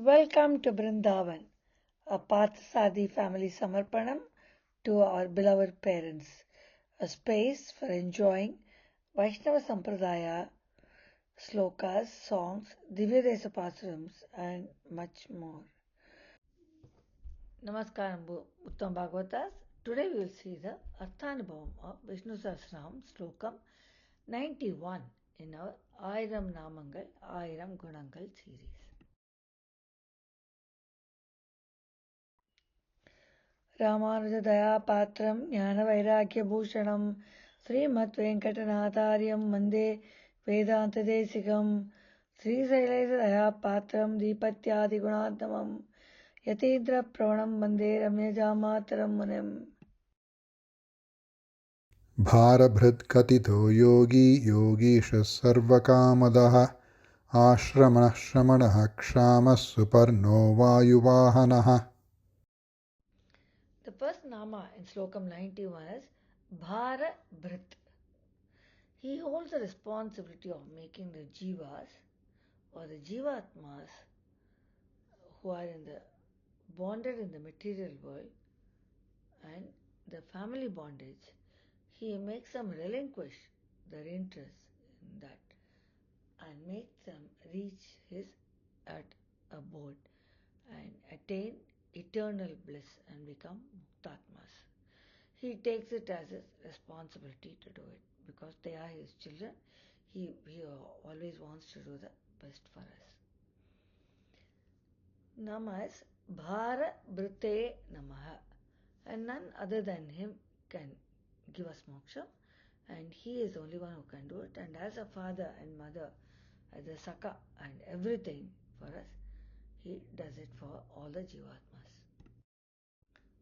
Welcome to Brindavan, a Parthasadi family Samarpanam to our beloved parents, a space for enjoying Vaishnava Sampradaya, slokas, songs, Divyadesa Pasarams, and much more. Namaskaram, Uttam Bhagavatas. Today we will see the Arthanubhavam of Vishnu Sahasranamam Slokam 91 in our Ayiram Namangal, Ayiram Gunangal series. रामानुजदयापात्रं ज्ञानवैराग्यभूषणं श्रीमद्वेङ्कटनाथार्यं वन्दे वेदान्तदेशिकं श्रीशैलेशदयापात्रं दीपत्यादिगुणात्मकं यतीन्द्रप्रवणं वन्दे रम्यजामातरं मुनिम् भारभृत्कथितो योगी योगीशः सर्वकामदः आश्रमणः श्रमणः क्षामः सुपर्णो वायुवाहनः. The first nama in Slokam 91 is Bhara Bhrit. He holds the responsibility of making the jivas or the jivatmas who are bonded in the material world and the family bondage. He makes them relinquish their interest in that and makes them reach his at abode and attain eternal bliss and become muktatmas. He takes it as his responsibility to do it because they are his children. He always wants to do the best for us. Nama is Bhara Brite Namaha, and none other than him can give us moksha, and he is the only one who can do it. And as a father and mother, as a Saka and everything for us, he does it for all the Jivatmas.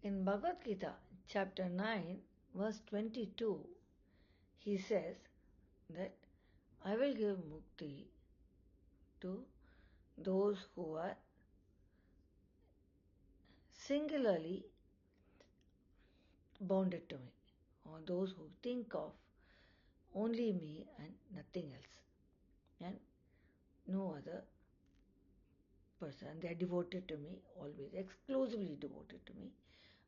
In Bhagavad Gita, chapter 9, verse 22, he says that I will give mukti to those who are singularly bounded to me, or those who think of only me and nothing else, and no other person. They are devoted to me, always exclusively devoted to me.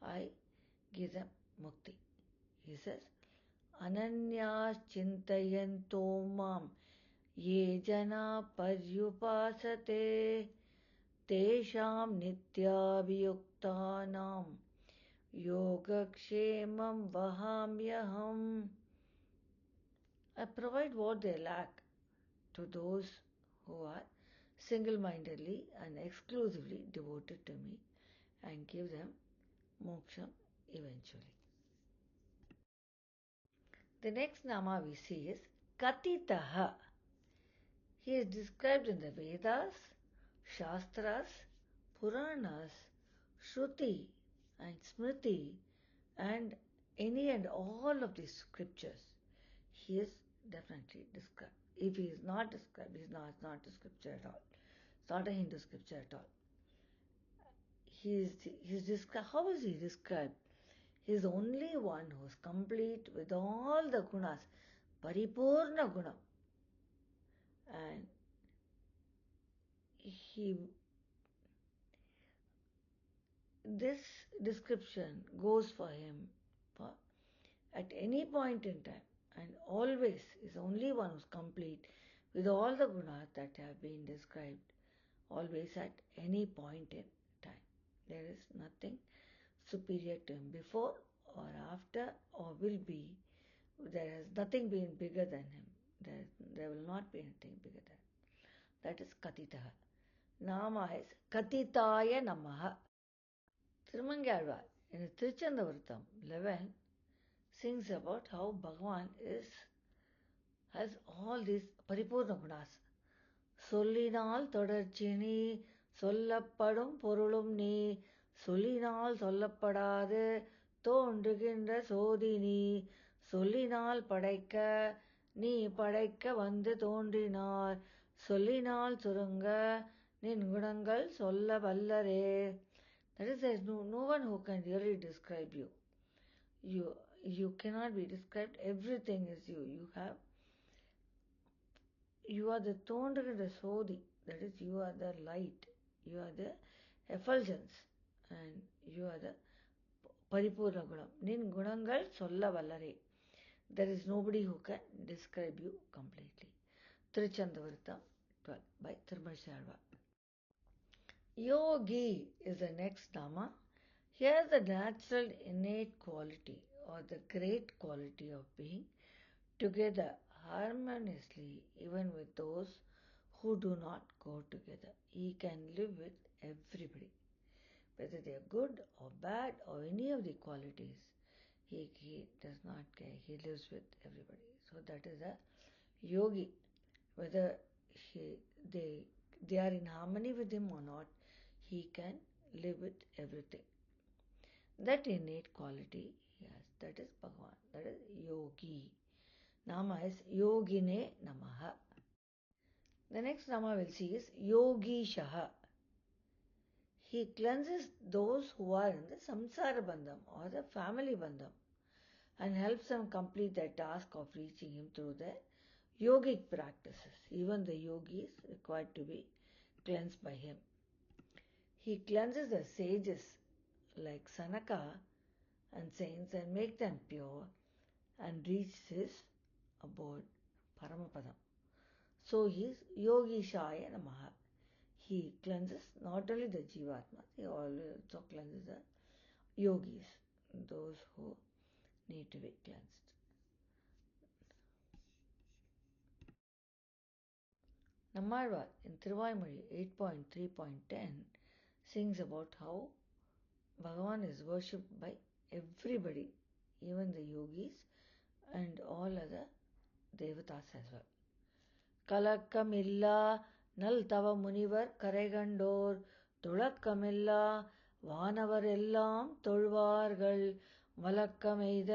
I give them mukti. He says, Ananyas chintayanto mam ye jana paryupasate tesham nityabhiyuktanam yogakshemam vahamyaham. I provide what they lack to those who are single-mindedly and exclusively devoted to me and give them moksha eventually. The next nama we see is Katitaha. He is described in the Vedas, Shastras, Puranas, Shruti and Smriti and any and all of these scriptures. He is definitely described. If he is not described, he is not a scripture at all. It's not a Hindu scripture at all. How is he described? He is the only one who is complete with all the gunas, paripurna guna. And this description goes for him for at any point in time and always is the only one who's complete with all the gunas that have been described, always at any point in time. There is nothing superior to him before or after or will be. There has nothing been bigger than him. There will not be anything bigger than him. That is Katitaha. Nama is Katitaya Namaha. Thirumangalvar in the Tiruchandavaratam 11 sings about how Bhagavan has all these paripurna gunas. சொல்லினால் தொடர்ச்சினி சொல்லப்படும் பொருளும் நீ சொல்லினால் சொல்லப்படாது தோன்றுகின்ற சோதினி சொல்லினால் படைக்க நீ படைக்க வந்து தோன்றினார் சொல்லினால் சுருங்க நின் குணங்கள் சொல்ல வல்லரே. That is, there is no one who can really describe you. You cannot be described. Everything is you. You are the Tondra Sodhi, that is, you are the light. You are the effulgence and you are the Paripurna Gunam. Nin Gunangal Solla Vallare. There is nobody who can describe you completely. Tiruchandavaratam 12 by Thirumal. Yogi is the next Nama. Here the natural innate quality or the great quality of being together harmoniously even with those who do not go together. He can live with everybody, whether they are good or bad or any of the qualities. He does not care. He lives with everybody. So that is a yogi. Whether they are in harmony with him or not, he can live with everything. That innate quality he has. That is Bhagavan. That is yogi. Nama is Yogine Namaha. The next Nama we'll see is Yogi Shaha. He cleanses those who are in the samsara bandham or the family bandham and helps them complete their task of reaching him through their yogic practices. Even the yogi is required to be cleansed by him. He cleanses the sages like Sanaka and saints and make them pure and reach his abode, Paramapadam. So he is Yogi Shaya Namaha. He cleanses not only the Jivatma, he also cleanses the yogis, those who need to be cleansed. Nammalvar in Thiruvaimozhi 8.3.10 sings about how Bhagavan is worshipped by everybody, even the yogis and all other devatas as well. Kalakkamilla nal tava munivar kareigandor துளக்கமில்லா வானவரெல்லாம் தொழுவார்கள் மலக்கமெய்த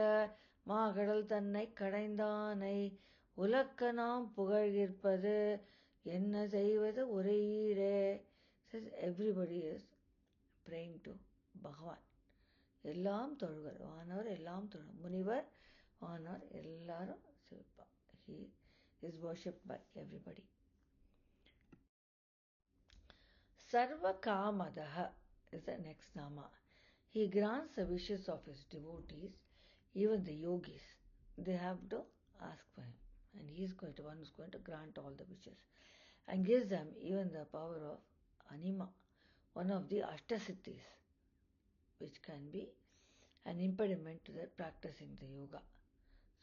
மாகடல் தன்னை கடைந்தானை உலக்க நாம் புகழ்கிற்பது என்ன செய்வது உரையீரே. Says everybody is praying to Bhagavan. எல்லாம் தொழுவர் வானவர் எல்லாம் தொழுவர் முனிவர் வானவர் எல்லாரும் சிவப்பா. He is worshipped by everybody. Sarva Kamadaha is the next Nama. He grants the wishes of his devotees, even the yogis. They have to ask for him. And he is going to one who is going to grant all the wishes. And gives them even the power of Anima, one of the Ashtasiddhis, which can be an impediment to their practicing the yoga.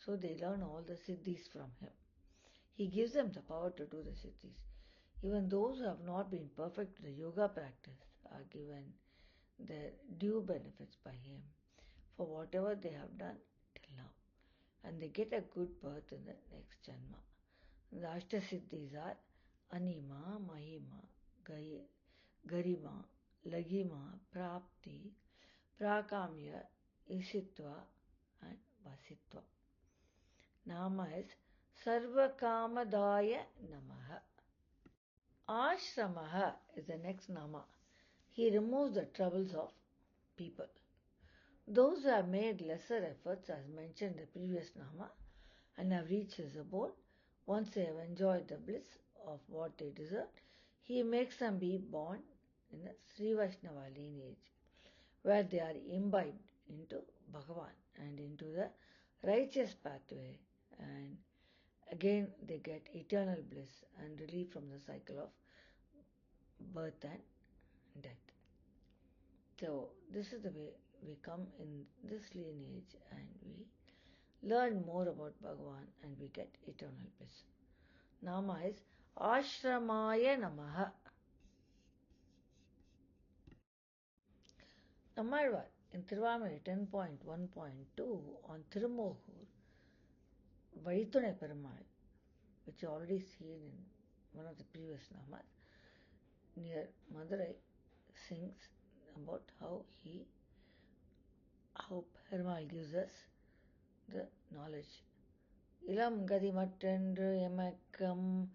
So they learn all the siddhis from him. He gives them the power to do the siddhis. Even those who have not been perfect in the yoga practice are given their due benefits by him for whatever they have done till now. And they get a good birth in the next janma. The Ashtasiddhis are Anima, Mahima, Garima, Lagima, Prapti, Prakamya, Isitva and Vasitva. Nama is Sarvakamadaya Namaha. Ashramaha is the next Nama. He removes the troubles of people. Those who have made lesser efforts, as mentioned in the previous Nama, and have reached his abode, once they have enjoyed the bliss of what they deserve, he makes them be born in the Sri Vaishnava lineage, where they are imbibed into Bhagavan and into the righteous pathway, and again they get eternal bliss and relief from the cycle of birth and death. So this is the way we come in this lineage and we learn more about Bhagavan and we get eternal bliss. Nama is Ashramaya Namaha. Nammalvar in Thiruvaimozhi 10.1.2 on Thirumohur, Vadithunai Perumal, which you already seen in one of the previous Namas, near Madurai, sings about how Perumal gives us the knowledge. Ilam Gadimatendru Emakam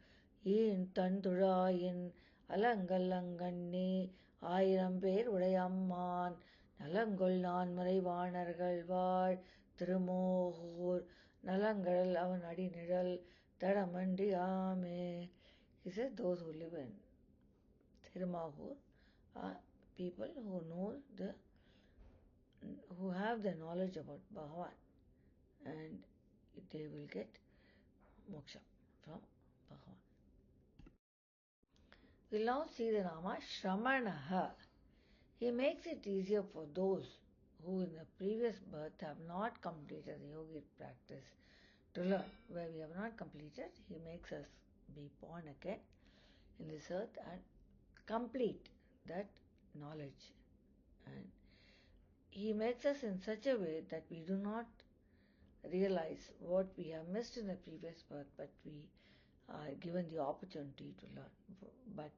Yin Tandurayin Alangalanganni Ayiram Per Udayamman Nalangol Nanmurai Vaanargal Vaal Thirumohur Nalangal Avan Adi Nidal Tadamandiyame. He says those who live in Thirumohur are people who have the knowledge about Bhagavan, and they will get moksha from Bhagavan. We'll now see the Nama Shramanaha. He makes it easier for those who in the previous birth have not completed the yogic practice to learn. Where we have not completed, he makes us be born again in this earth and complete that knowledge. And he makes us in such a way that we do not realize what we have missed in the previous birth, but we are given the opportunity to learn. But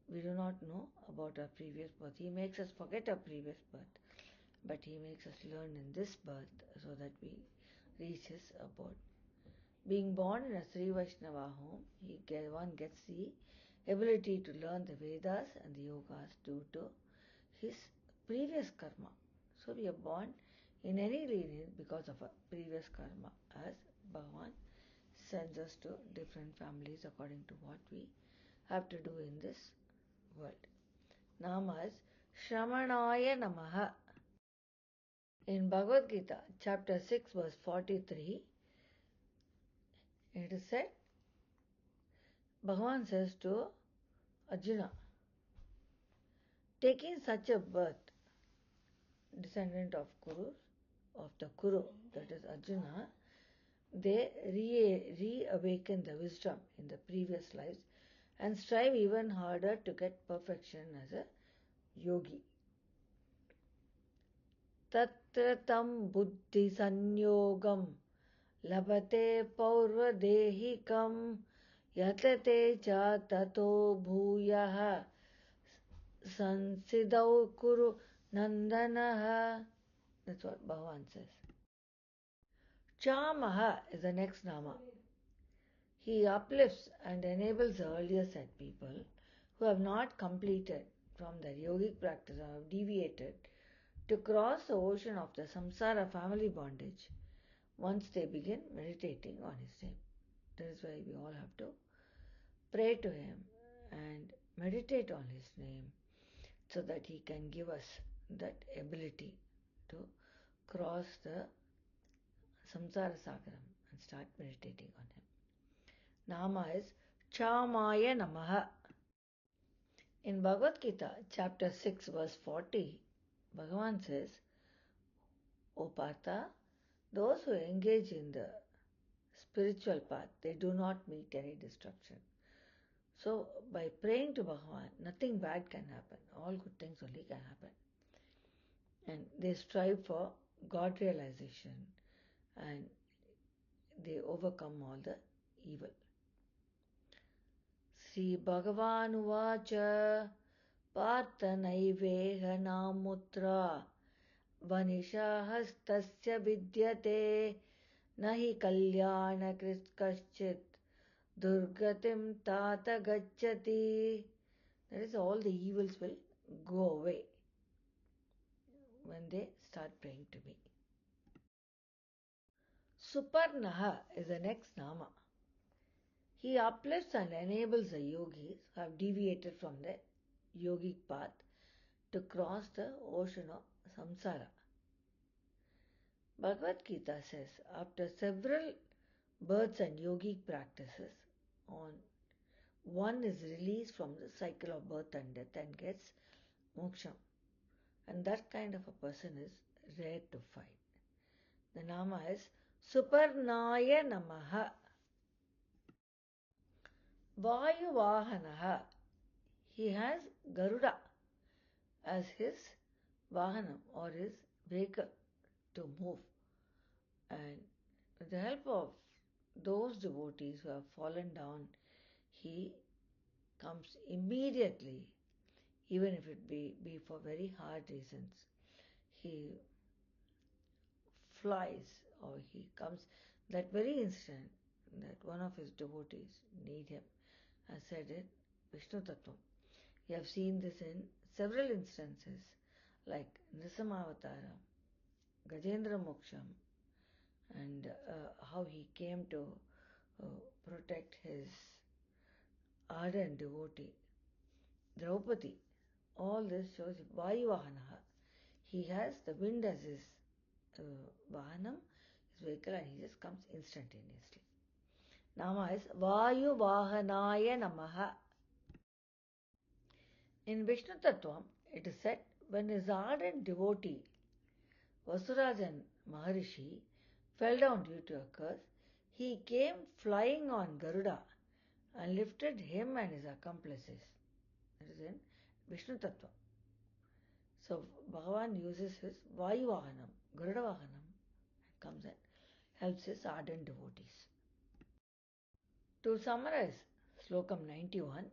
we do not know about our previous birth. He makes us forget our previous birth, but he makes us learn in this birth so that we reach his abode. Being born in a Sri Vaishnava home, one gets the ability to learn the Vedas and the Yogas due to his previous karma. So we are born in any lineage because of a previous karma, as Bhagavan sends us to different families according to what we have to do in this world. Namas Shramanaya Namaha. In Bhagavad Gita, chapter 6, verse 43, it is said, Bhagavan says to Arjuna, taking such a birth, descendant of the Kuru, that is Arjuna, they reawaken the wisdom in the previous lives and strive even harder to get perfection as a yogi. Tatra tam buddhi sanyogam labate paurvadehikam yatate cha tato bhuyaha sansidau kuru nandanaha. That's what Bhagavan says. Chamaha is the next Nama. He uplifts and enables the earlier set people who have not completed from their yogic practice or have deviated to cross the ocean of the samsara family bondage once they begin meditating on his name. That is why we all have to pray to him and meditate on his name so that he can give us that ability to cross the samsara sagaram and start meditating on him. Nama is Chamaya Namaha. In Bhagavad Gita, chapter 6, verse 40, Bhagavan says, O Partha, those who engage in the spiritual path, they do not meet any destruction. So, by praying to Bhagavan, nothing bad can happen. All good things only can happen. And they strive for God realization and they overcome all the evil. Sri Bhagavan Uvacha Partha Naiveha Namutra Vanisha Hastasya Vidyate Nahi Kalyana Kaschit Durgatim Tata Gacchati. That is, all the evils will go away when they start praying to me. Suparnaha is the next Nama. He uplifts and enables the yogis who have deviated from the yogic path to cross the ocean of samsara. Bhagavad Gita says, after several births and yogic practices, one is released from the cycle of birth and death and gets moksha. And that kind of a person is rare to find. The Nama is Suparnaya Namaha. Vayuvahanaha. He has Garuda as his vahanam or his vehicle to move. And with the help of those devotees who have fallen down, he comes immediately, even if it be for very hard reasons. He flies or he comes that very instant that one of his devotees need him, as said in Vishnu Tattvam. We have seen this in several instances like Nrisimhavatara, Gajendra Moksham, and how he came to protect his ardent devotee Draupadi. All this shows Vayuvahanaha. He has the wind as his Vahanam, his vehicle, and he just comes instantaneously. Nama is Vayuvahanaya Namaha. In Vishnu Tattvam, it is said when his ardent devotee Vasurajan Maharishi fell down due to a curse, he came flying on Garuda and lifted him and his accomplices. That is in Vishnu Tattva. So Bhagavan uses his Vayuvahanam, Garuda Vahanam, and comes and helps his ardent devotees. To summarize Slokam 91,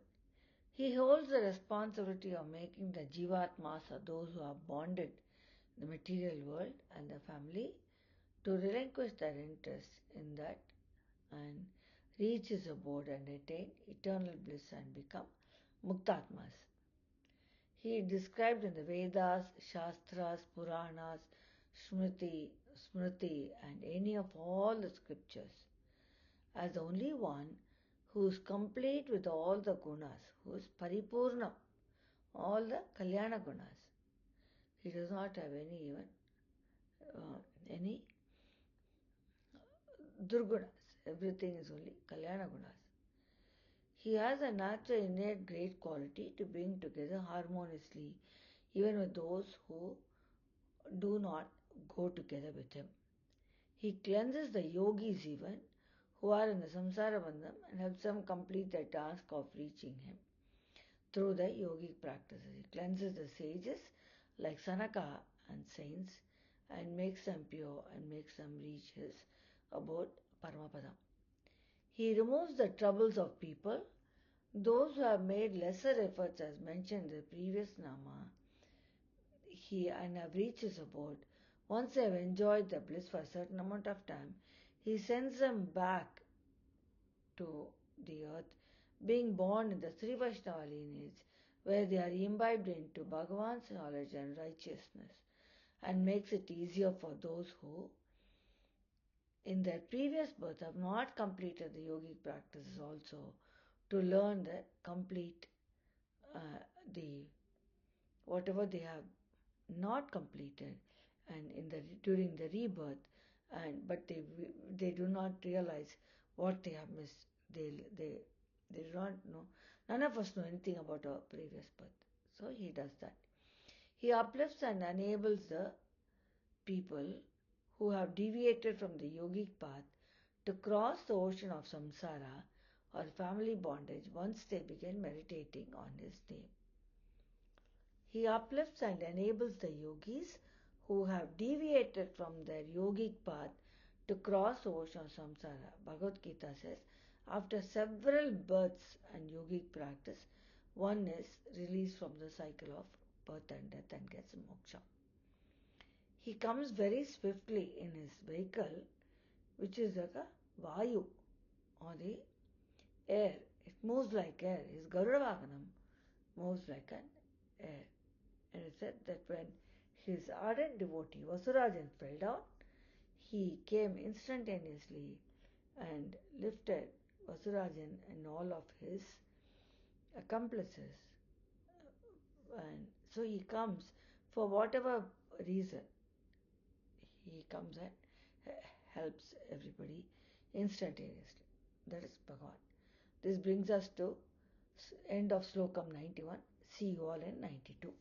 he holds the responsibility of making the Jivatmas, or those who are bonded in the material world and the family, to relinquish their interest in that and reach his abode and attain eternal bliss and become Muktatmas. He is described in the Vedas, Shastras, Puranas, Smriti, and any of all the scriptures as the only one who is complete with all the gunas, who is paripurna, all the kalyana gunas. He does not have any durgunas. Everything is only kalyana gunas. He has a natural innate great quality to bring together harmoniously even with those who do not go together with him. He cleanses the yogis even who are in the samsara bandham and helps them complete their task of reaching him through the yogic practices. He cleanses the sages like Sanaka and saints and makes them pure and makes them reach his abode Paramapadam. He removes the troubles of people, those who have made lesser efforts as mentioned in the previous Nama, and have reached his abode. Once they have enjoyed the bliss for a certain amount of time, he sends them back to the earth, being born in the Sri Vaishnava lineage, where they are imbibed into Bhagavan's knowledge and righteousness, and makes it easier for those who in their previous birth have not completed the yogic practices also to learn the complete the whatever they have not completed and during the rebirth, but they do not realize what they have missed. They do not know. None of us know anything about our previous birth. So he does that. He uplifts and enables the people who have deviated from the yogic path to cross the ocean of samsara or family bondage once they begin meditating on his name. He uplifts and enables the yogis who have deviated from their yogic path to cross the ocean of samsara. Bhagavad Gita says, after several births and yogic practice, one is released from the cycle of birth and death and gets moksha. He comes very swiftly in his vehicle, which is like a vayu, or the air. It moves like air. His Garuda Vahanam moves like an air. And it said that when his ardent devotee Vasurajan fell down, he came instantaneously and lifted Vasurajan and all of his accomplices. And so he comes for whatever reason. He comes and helps everybody instantaneously. That is Bhagavan. This brings us to end of Slokam 91. See you all in 92.